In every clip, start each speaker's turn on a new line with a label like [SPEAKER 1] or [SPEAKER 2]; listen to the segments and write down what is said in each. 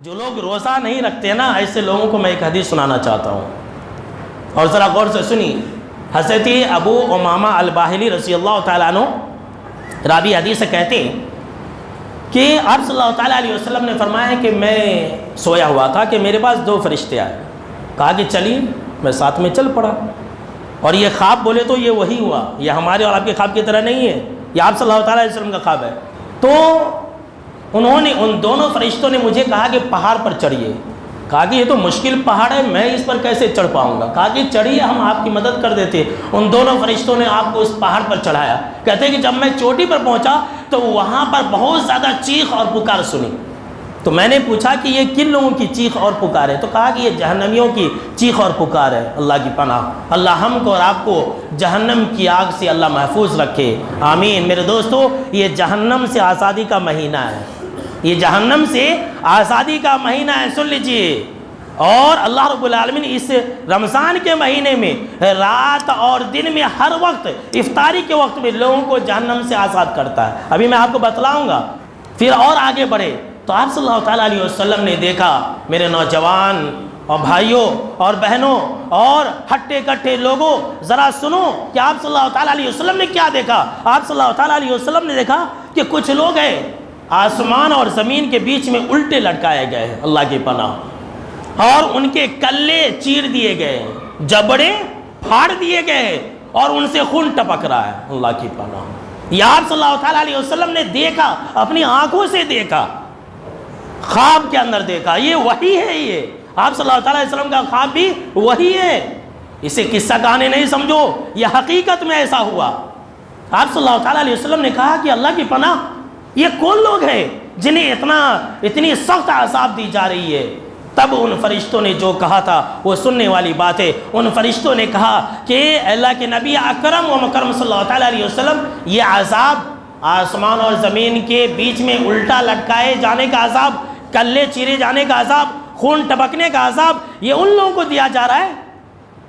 [SPEAKER 1] جو لوگ روزہ نہیں رکھتے نا، ایسے لوگوں کو میں ایک حدیث سنانا چاہتا ہوں، اور ذرا غور سے سنی۔ حضرت ابو امامہ الباہلی رضی اللہ تعالیٰ عنہ راوی حدیث سے کہتے ہیں کہ آپ صلی اللہ تعالیٰ علیہ وسلم نے فرمایا کہ میں سویا ہوا تھا کہ میرے پاس دو فرشتے آئے، کہا کہ چلیے، میں ساتھ میں چل پڑا، اور یہ خواب بولے تو یہ وہی ہوا، یہ ہمارے اور آپ کے خواب کی طرح نہیں ہے، یہ آپ صلی اللہ تعالیٰ علیہ وسلم کا خواب ہے۔ تو ان دونوں فرشتوں نے مجھے کہا کہ پہاڑ پر چڑھیے، کہا کہ یہ تو مشکل پہاڑ ہے، میں اس پر کیسے چڑھ پاؤں گا، کہا کہ چڑھیے، ہم آپ کی مدد کر دیتے۔ ان دونوں فرشتوں نے آپ کو اس پہاڑ پر چڑھایا۔ کہتے ہیں کہ جب میں چوٹی پر پہنچا تو وہاں پر بہت زیادہ چیخ اور پکار سنی، تو میں نے پوچھا کہ یہ کن لوگوں کی چیخ اور پکار ہے، تو کہا کہ یہ جہنمیوں کی چیخ اور پکار ہے۔ اللہ کی پناہ، اللہ ہم کو اور آپ کو جہنم کی آگ سے اللہ محفوظ رکھے، آمین۔ میرے دوستو، یہ جہنم سے آزادی کا مہینہ ہے، یہ جہنم سے آزادی کا مہینہ ہے، سن لیجئے۔ اور اللہ رب العالمین اس رمضان کے مہینے میں رات اور دن میں ہر وقت، افطاری کے وقت میں لوگوں کو جہنم سے آزاد کرتا ہے۔ ابھی میں آپ کو بتلاؤں گا، پھر اور آگے بڑھے تو آپ صلی اللہ تعالیٰ علیہ وسلم نے دیکھا، میرے نوجوان اور بھائیوں اور بہنوں اور ہٹے کٹے لوگوں، ذرا سنو کہ آپ صلی اللہ تعالیٰ علیہ وسلم نے کیا دیکھا۔ آپ صلی اللہ تعالیٰ علیہ وسلم نے دیکھا کہ کچھ لوگ ہیں آسمان اور زمین کے بیچ میں الٹے لٹکائے گئے ہیں، اللہ کی پناہ، اور ان کے کلے چیر دیے گئے ہیں، جبڑے پھاڑ دیے گئے ہیں، اور ان سے خون ٹپک رہا ہے، اللہ کی پناہ۔ یہ آپ صلی اللہ تعالیٰ علیہ وسلم نے دیکھا، اپنی آنکھوں سے دیکھا، خواب کے اندر دیکھا، یہ وحی ہے، یہ آپ صلی اللہ تعالیٰ علیہ وسلم کا خواب بھی وہی ہے، اسے قصہ کہانی نہیں سمجھو، یہ حقیقت میں ایسا ہوا۔ آپ صلی اللہ تعالیٰ علیہ وسلم نے کہا کہ اللہ کی پناہ، یہ کون لوگ ہیں جنہیں اتنی سخت عذاب دی جا رہی ہے؟ تب ان فرشتوں نے جو کہا تھا وہ سننے والی بات ہے۔ ان فرشتوں نے کہا کہ اللہ کے نبی اکرم و مکرم صلی اللہ تعالیٰ علیہ وسلم، یہ عذاب، آسمان اور زمین کے بیچ میں الٹا لٹکائے جانے کا عذاب، کلے چیرے جانے کا عذاب، خون ٹپکنے کا عذاب، یہ ان لوگوں کو دیا جا رہا ہے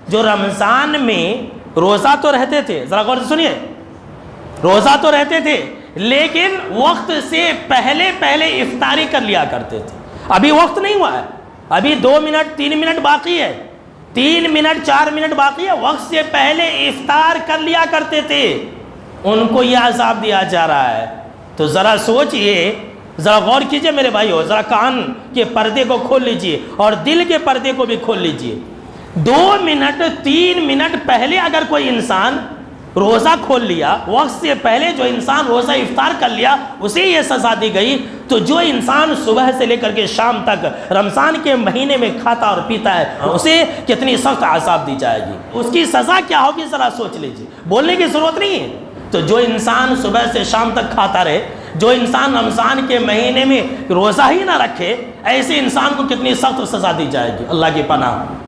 [SPEAKER 1] جو رمضان میں روزہ تو رہتے تھے، ذرا غور سے سنیے، روزہ تو رہتے تھے لیکن وقت سے پہلے افطاری کر لیا کرتے تھے۔ ابھی وقت نہیں ہوا ہے، ابھی 2 منٹ 3 منٹ باقی ہے، 3 منٹ 4 منٹ باقی ہے، وقت سے پہلے افطار کر لیا کرتے تھے، ان کو یہ عذاب دیا جا رہا ہے۔ تو ذرا سوچئے، ذرا غور کیجئے میرے بھائیو، ذرا کان کے پردے کو کھول لیجئے اور دل کے پردے کو بھی کھول لیجئے۔ 2 منٹ 3 منٹ پہلے اگر کوئی انسان روزہ کھول لیا، وقت سے پہلے جو انسان روزہ افطار کر لیا، اسے یہ سزا دی گئی، تو جو انسان صبح سے لے کر کے شام تک رمضان کے مہینے میں کھاتا اور پیتا ہے، اسے کتنی سخت عذاب دی جائے گی، اس کی سزا کیا ہوگی ذرا سوچ لیجئے، بولنے کی ضرورت نہیں ہے۔ تو جو انسان صبح سے شام تک کھاتا رہے، جو انسان رمضان کے مہینے میں روزہ ہی نہ رکھے، ایسے انسان کو کتنی سخت سزا دی جائے گی، اللہ کی پناہ۔